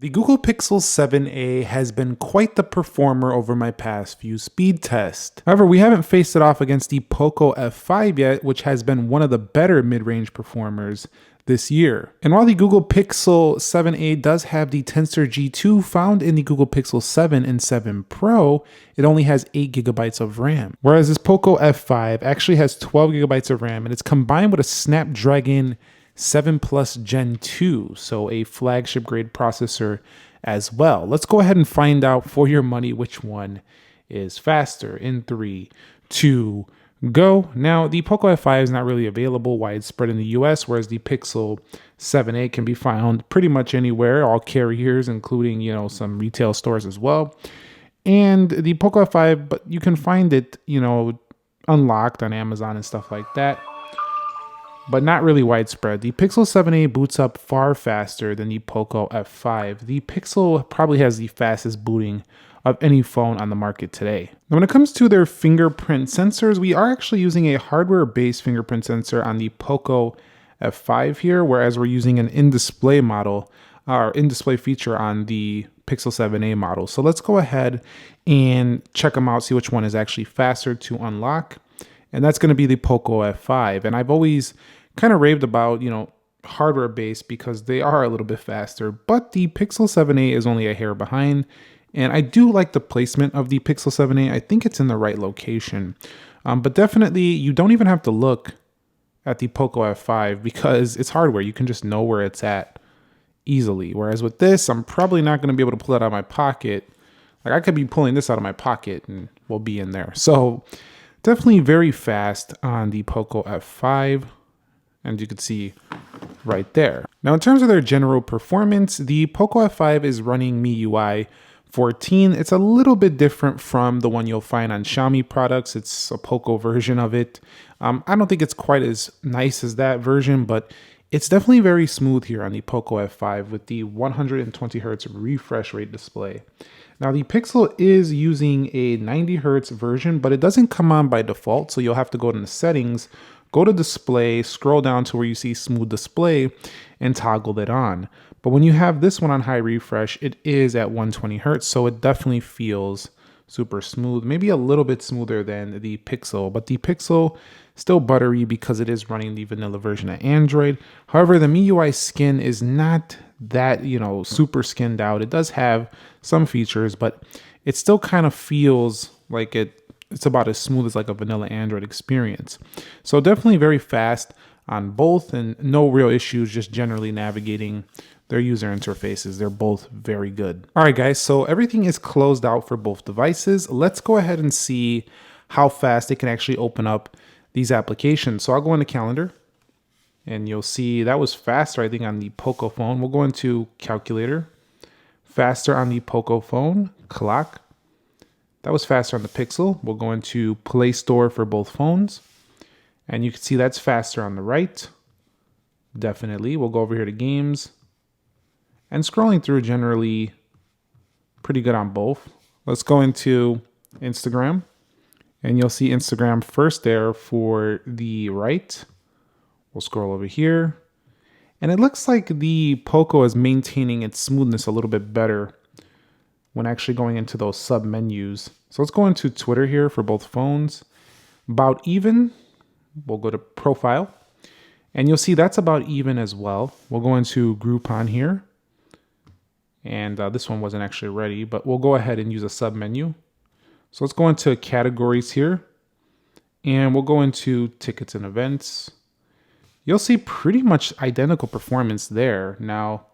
The Google Pixel 7a has been quite the performer over my past few speed tests. However, we haven't faced it off against the Poco F5 yet, which has been one of the better mid-range performers this year. And while the Google Pixel 7a does have the Tensor G2 found in the Google Pixel 7 and 7 Pro, it only has 8 gigabytes of RAM. Whereas this Poco F5 actually has 12 gigabytes of RAM, and it's combined with a Snapdragon 7 Plus Gen 2, so a flagship grade processor as well. Let's go ahead and find out for your money which one is faster in 3, 2, go. Now, the Poco F5 is not really available widespread in the US, whereas the Pixel 7a can be found pretty much anywhere, all carriers, including, some retail stores as well. And the Poco F5, but you can find it, unlocked on Amazon and stuff like that, but not really widespread. The Pixel 7a boots up far faster than the Poco F5. The Pixel probably has the fastest booting of any phone on the market today. Now, when it comes to their fingerprint sensors, we are actually using a hardware-based fingerprint sensor on the Poco F5 here, whereas we're using an in-display model, or in-display feature on the Pixel 7a model. So let's go ahead and check them out, see which one is actually faster to unlock. And that's going to be the Poco F5. And I've always kind of raved about, hardware based because they are a little bit faster, but the Pixel 7a is only a hair behind. And I do like the placement of the Pixel 7a. I think it's in the right location. But definitely you don't even have to look at the Poco F5 because it's hardware. You can just know where it's at easily. Whereas with this, I'm probably not going to be able to pull it out of my pocket. Like I could be pulling this out of my pocket and we'll be in there. So definitely very fast on the Poco F5. And you can see right there. Now, in terms of their general performance, the Poco F5 is running MIUI 14. It's a little bit different from the one you'll find on Xiaomi products. It's a Poco version of it. I don't think it's quite as nice as that version, but it's definitely very smooth here on the Poco F5 with the 120 Hz refresh rate display. Now, the Pixel is using a 90 Hz version, but it doesn't come on by default, so you'll have to go to the settings, go to display, scroll down to where you see smooth display, and toggle it on. But when you have this one on high refresh, it is at 120 Hz, so it definitely feels super smooth, maybe a little bit smoother than the Pixel, but the Pixel still buttery because it is running the vanilla version of Android. However, the MIUI skin is not that, super skinned out. It does have some features, but it still kind of feels like it's about as smooth as like a vanilla Android experience. So definitely very fast on both and no real issues, just generally navigating their user interfaces. They're both very good. All right, guys, so everything is closed out for both devices. Let's go ahead and see how fast it can actually open up these applications. So I'll go into calendar and you'll see that was faster, I think, on the Poco phone. We'll go into calculator, faster on the Poco phone, clock. That was faster on the Pixel. We'll go into Play Store for both phones. And you can see that's faster on the right. Definitely. We'll go over here to games. And scrolling through generally pretty good on both. Let's go into Instagram. And you'll see Instagram first there for the right. We'll scroll over here. And it looks like the Poco is maintaining its smoothness a little bit better when actually going into those sub menus. So let's go into Twitter here for both phones. About even. We'll go to profile and you'll see that's about even as well. We'll go into Groupon here. And this one wasn't actually ready, but we'll go ahead and use a sub menu. So let's go into categories here and we'll go into tickets and events. You'll see pretty much identical performance there. Now,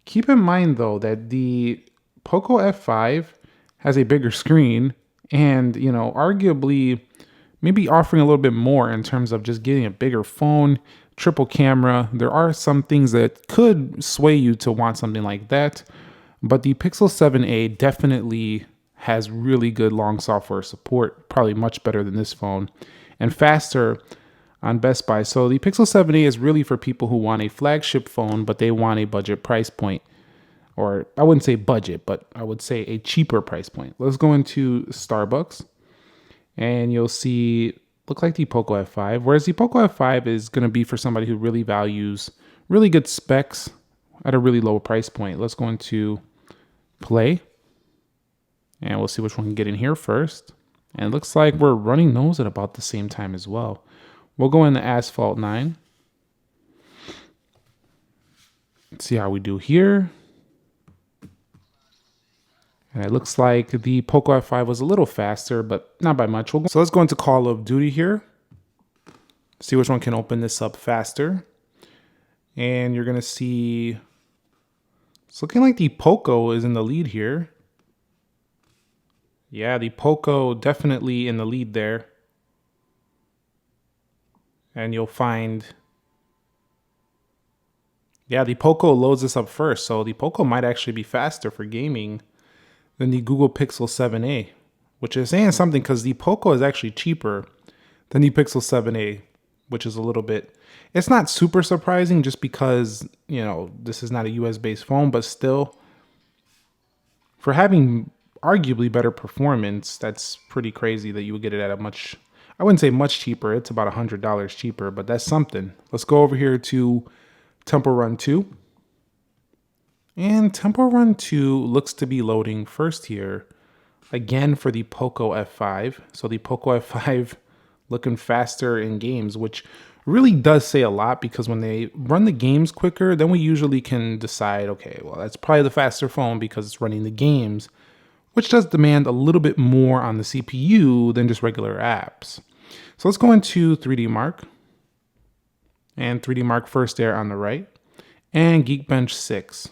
keep in mind though that the Poco F5 has a bigger screen and, arguably maybe offering a little bit more in terms of just getting a bigger phone, triple camera. There are some things that could sway you to want something like that. But the Pixel 7a definitely has really good long software support, probably much better than this phone, and faster on Best Buy. So the Pixel 7a is really for people who want a flagship phone, but they want a budget price point. Or I wouldn't say budget, but I would say a cheaper price point. Let's go into Starbucks. And you'll see, look like the Poco F5, whereas the Poco F5 is going to be for somebody who really values really good specs at a really low price point. Let's go into play, and we'll see which one can get in here first. And it looks like we're running those at about the same time as well. We'll go into Asphalt 9. Let's see how we do here. And it looks like the Poco F5 was a little faster, but not by much. So let's go into Call of Duty here. See which one can open this up faster. And you're going to see, it's looking like the Poco is in the lead here. Yeah, the Poco definitely in the lead there. And you'll find, yeah, the Poco loads this up first. So the Poco might actually be faster for gaming than the Google Pixel 7a, which is saying something because the Poco is actually cheaper than the Pixel 7a, which is a little bit, it's not super surprising just because, you know, this is not a US based phone, but still, for having arguably better performance, that's pretty crazy that you would get it at a much, I wouldn't say much cheaper, it's about $100 cheaper, but that's something. Let's go over here to Temple Run 2. And Temple Run 2 looks to be loading first here, again for the Poco F5. So the Poco F5 looking faster in games, which really does say a lot because when they run the games quicker, then we usually can decide, okay, well, that's probably the faster phone because it's running the games, which does demand a little bit more on the CPU than just regular apps. So let's go into 3D Mark. And 3D Mark first there on the right. And Geekbench 6.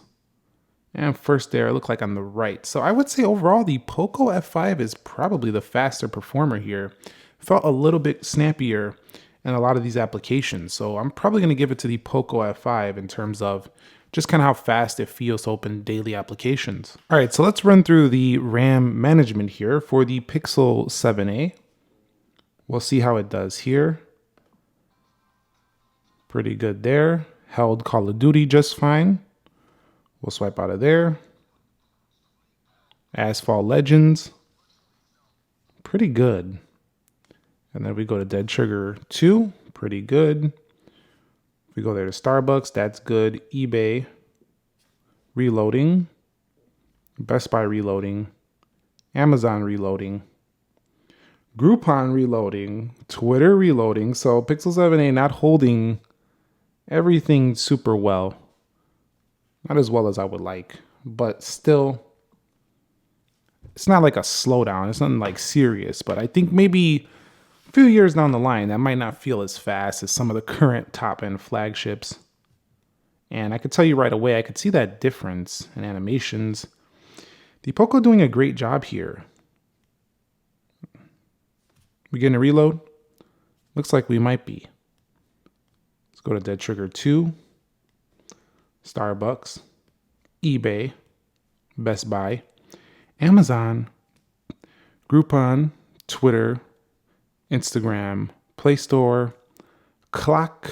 And first there, it looked like on the right. So I would say overall, the Poco F5 is probably the faster performer here. Felt a little bit snappier in a lot of these applications. So I'm probably going to give it to the Poco F5 in terms of just kind of how fast it feels to open daily applications. All right, so let's run through the RAM management here for the Pixel 7a. We'll see how it does here. Pretty good there. Held Call of Duty just fine. We'll swipe out of there. Asphalt Legends. Pretty good. And then we go to Dead Trigger 2. Pretty good. We go there to Starbucks. That's good. eBay. Reloading. Best Buy reloading. Amazon reloading. Groupon reloading. Twitter reloading. So Pixel 7a not holding everything super well. Not as well as I would like, but still, it's not like a slowdown. It's nothing like serious, but I think maybe a few years down the line, that might not feel as fast as some of the current top-end flagships. And I could tell you right away, I could see that difference in animations. The Poco doing a great job here. We getting a reload? Looks like we might be. Let's go to Dead Trigger 2. Starbucks, eBay, Best Buy, Amazon, Groupon, Twitter, Instagram, Play Store, clock,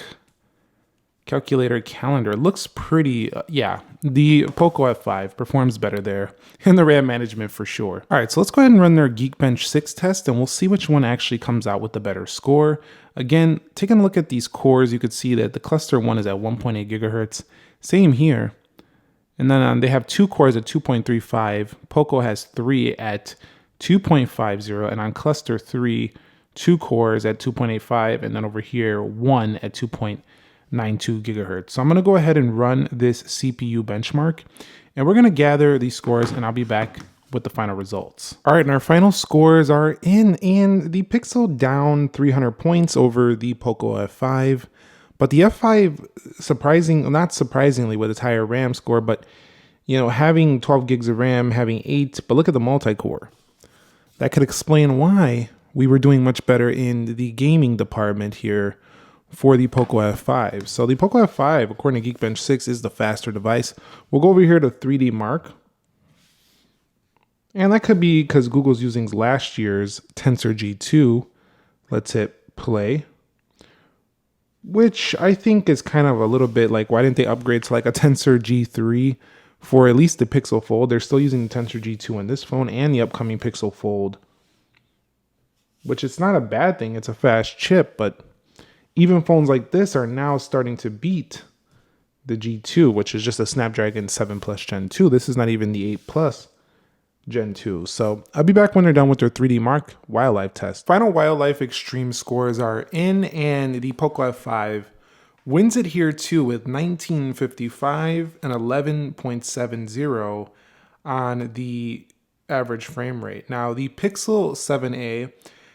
calculator, calendar. Looks pretty, yeah, the Poco F5 performs better there in the RAM management for sure. All right, so let's go ahead and run their Geekbench 6 test and we'll see which one actually comes out with the better score. Again, taking a look at these cores, you could see that the cluster 1 is at 1.8 gigahertz. Same here. And then they have 2 cores at 2.35. Poco has 3 at 2.50. And on cluster 3, 2 cores at 2.85. And then over here, 1 at 2.92 gigahertz. So I'm going to go ahead and run this CPU benchmark. And we're going to gather these scores and I'll be back with the final results. All right, and our final scores are in. And the Pixel down 300 points over the Poco F5. But the F5, not surprisingly with its higher RAM score, but you know, having 12 gigs of RAM, having 8, but look at the multi-core. That could explain why we were doing much better in the gaming department here for the Poco F5. So the Poco F5, according to Geekbench 6, is the faster device. We'll go over here to 3D Mark. And that could be because Google's using last year's Tensor G2. Let's hit play. Which I think is kind of a little bit like, why didn't they upgrade to like a Tensor G3 for at least the Pixel Fold? They're still using the Tensor G2 on this phone and the upcoming Pixel Fold. Which it's not a bad thing, it's a fast chip, but even phones like this are now starting to beat the G2, which is just a Snapdragon 7 Plus Gen 2. This is not even the 8 Plus Gen 2. So I'll be back when they're done with their 3D Mark wildlife test. Final wildlife extreme scores are in, and the Poco F5 wins it here too with 1955 and 11.70 on the average frame rate. Now the Pixel 7a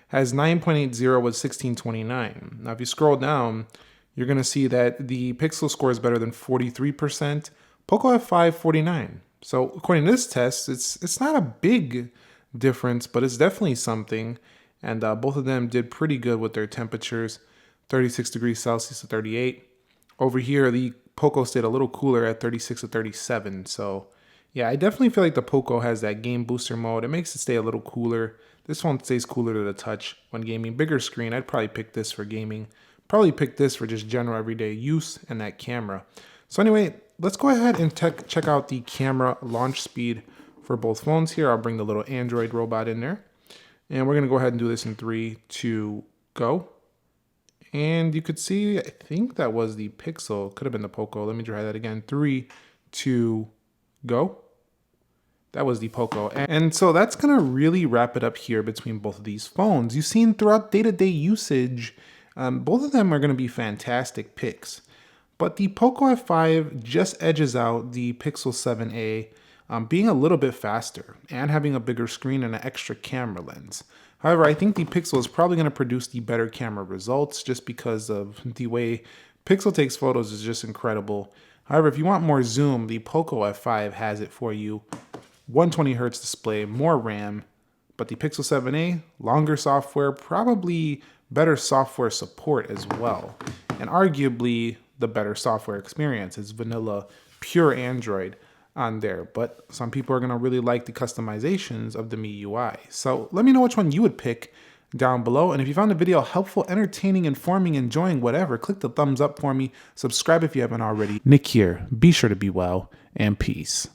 has 9.80 with 1629. Now if you scroll down, you're going to see that the Pixel score is better than 43%, Poco F5 49. So according to this test, it's not a big difference, but it's definitely something. And both of them did pretty good with their temperatures, 36 degrees Celsius to 38. Over here, the Poco stayed a little cooler at 36 to 37. So yeah, I definitely feel like the Poco has that game booster mode. It makes it stay a little cooler. This one stays cooler to the touch when gaming. Bigger screen, I'd probably pick this for gaming. Probably pick this for just general everyday use and that camera. So anyway, let's go ahead and check out the camera launch speed for both phones here. I'll bring the little Android robot in there. And we're going to go ahead and do this in 3, 2, go. And you could see, I think that was the Pixel. Could have been the Poco. Let me try that again. 3, 2, go. That was the Poco. And so that's going to really wrap it up here between both of these phones. You've seen throughout day-to-day usage, both of them are going to be fantastic picks. But the Poco F5 just edges out the Pixel 7a, being a little bit faster and having a bigger screen and an extra camera lens. However, I think the Pixel is probably going to produce the better camera results just because of the way Pixel takes photos is just incredible. However, if you want more zoom, the Poco F5 has it for you. 120Hz display, more RAM, but the Pixel 7a, longer software, probably better software support as well. And arguably the better software experience is vanilla, pure Android on there. But some people are going to really like the customizations of the MIUI. So let me know which one you would pick down below. And if you found the video helpful, entertaining, informing, enjoying, whatever, click the thumbs up for me. Subscribe if you haven't already. Nick here. Be sure to be well, and peace.